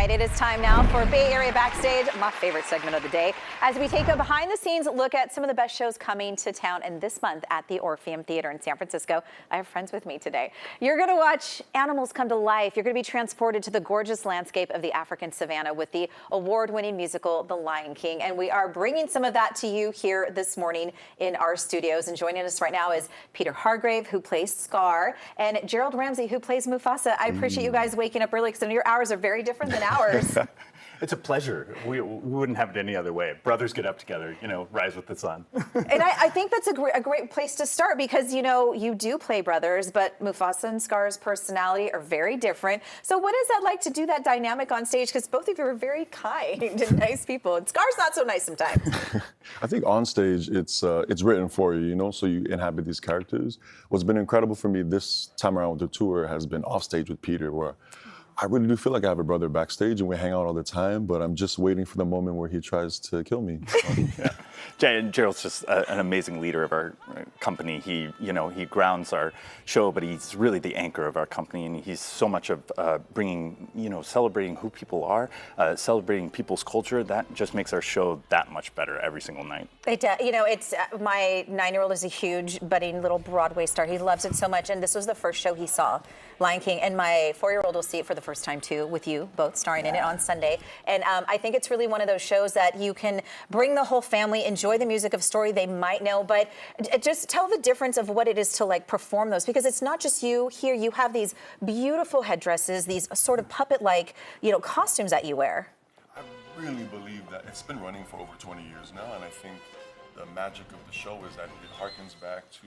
right, it is time now for Bay Area Backstage, my favorite segment of the day, as we take a behind-the-scenes look at some of the best shows coming to town. And this month at the Orpheum Theatre in San Francisco, I have friends with me today. You're going to watch animals come to life. You're going to be transported to the gorgeous landscape of the African savannah with the award-winning musical, The Lion King. And we are bringing some of that to you here this morning in our studios. And joining us right now is Peter Hargrave, who plays Scar, and Gerald Ramsey, who plays Mufasa. I appreciate you guys waking up early, because your hours are very different than ours. It's a pleasure. We wouldn't have it any other way. Brothers get up together, rise with the sun. And I think that's a great place to start, because, you do play brothers, but Mufasa and Scar's personality are very different. So what is that like to do that dynamic on stage? Because both of you are very kind and nice people, and Scar's not so nice sometimes. I think on stage, it's written for you, so you inhabit these characters. What's been incredible for me this time around with the tour has been off stage with Peter, where I really do feel like I have a brother backstage and we hang out all the time, but I'm just waiting for the moment where he tries to kill me. Yeah. Gerald's just an amazing leader of our company. He grounds our show, but he's really the anchor of our company, and he's so much of bringing, celebrating who people are, celebrating people's culture. That just makes our show that much better every single night. It's my 9-year-old is a huge budding little Broadway star. He loves it so much, and this was the first show he saw, Lion King, and my 4-year-old will see it for the first time too, with you both starring in it on Sunday. And I think it's really one of those shows that you can bring the whole family, enjoy the music of story they might know, but just tell the difference of what it is to perform those, because it's not just you. Here you have these beautiful headdresses, these sort of puppet-like, costumes that you wear. I really believe that it's been running for over 20 years now, and I think the magic of the show is that it harkens back to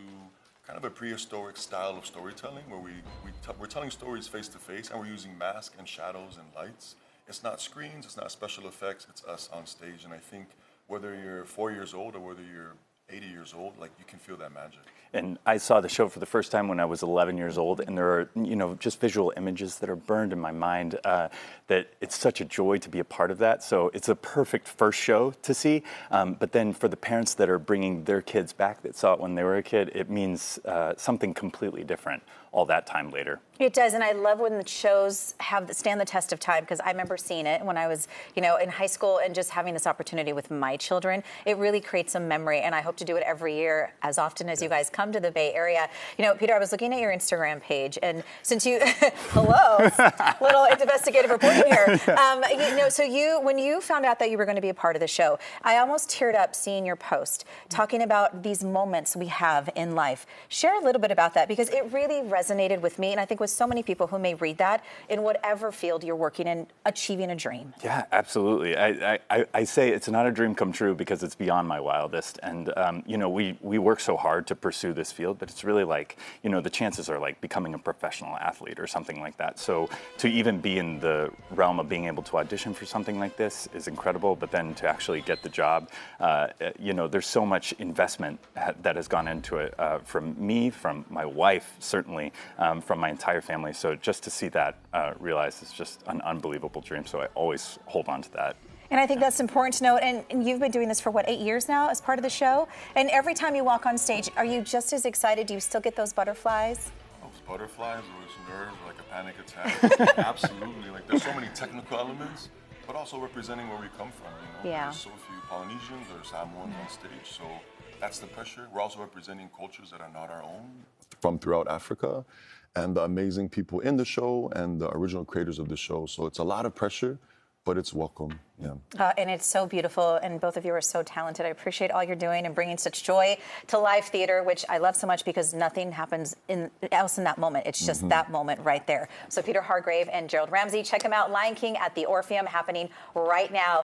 kind of a prehistoric style of storytelling, where we're telling stories face to face, and we're using masks and shadows and lights. It's not screens, it's not special effects, it's us on stage. And I think whether you're 4 years old or whether you're 80 years old, you can feel that magic. And I saw the show for the first time when I was 11 years old, and there are, just visual images that are burned in my mind that it's such a joy to be a part of that. So it's a perfect first show to see. But then for the parents that are bringing their kids back that saw it when they were a kid, it means something completely different all that time later. It does, and I love when the shows stand the test of time, because I remember seeing it when I was, in high school, and just having this opportunity with my children. It really creates a memory, and I hope to do it every year as often as you guys come to the Bay Area. Peter, I was looking at your Instagram page, and since you, hello, little investigative reporting here. So when you found out that you were going to be a part of the show, I almost teared up seeing your post talking about these moments we have in life. Share a little bit about that, because it really resonated with me, and I think with so many people who may read that in whatever field you're working in, achieving a dream. Yeah, absolutely. I say it's not a dream come true, because it's beyond my wildest. And, we work so hard to pursue this field, but it's really the chances are becoming a professional athlete or something like that. So to even be in the realm of being able to audition for something like this is incredible, but then to actually get the job, there's so much investment that has gone into it from me, from my wife, certainly, from my entire family. So just to see that realized is just an unbelievable dream. So I always hold on to that. And I think that's important to note. And you've been doing this for, 8 years now as part of the show? And every time you walk on stage, are you just as excited? Do you still get those butterflies? Those butterflies, those nerves, a panic attack. Absolutely. There's so many technical elements, but also representing where we come from. Yeah. There's so few Polynesians or Samoans on stage, so that's the pressure. We're also representing cultures that are not our own, from throughout Africa, and the amazing people in the show and the original creators of the show. So it's a lot of pressure, but it's welcome. Yeah. And it's so beautiful, and both of you are so talented. I appreciate all you're doing and bringing such joy to live theater, which I love so much, because nothing happens else in that moment. It's just that moment right there. So Peter Hargrave and Gerald Ramsey, check them out. Lion King at the Orpheum, happening right now.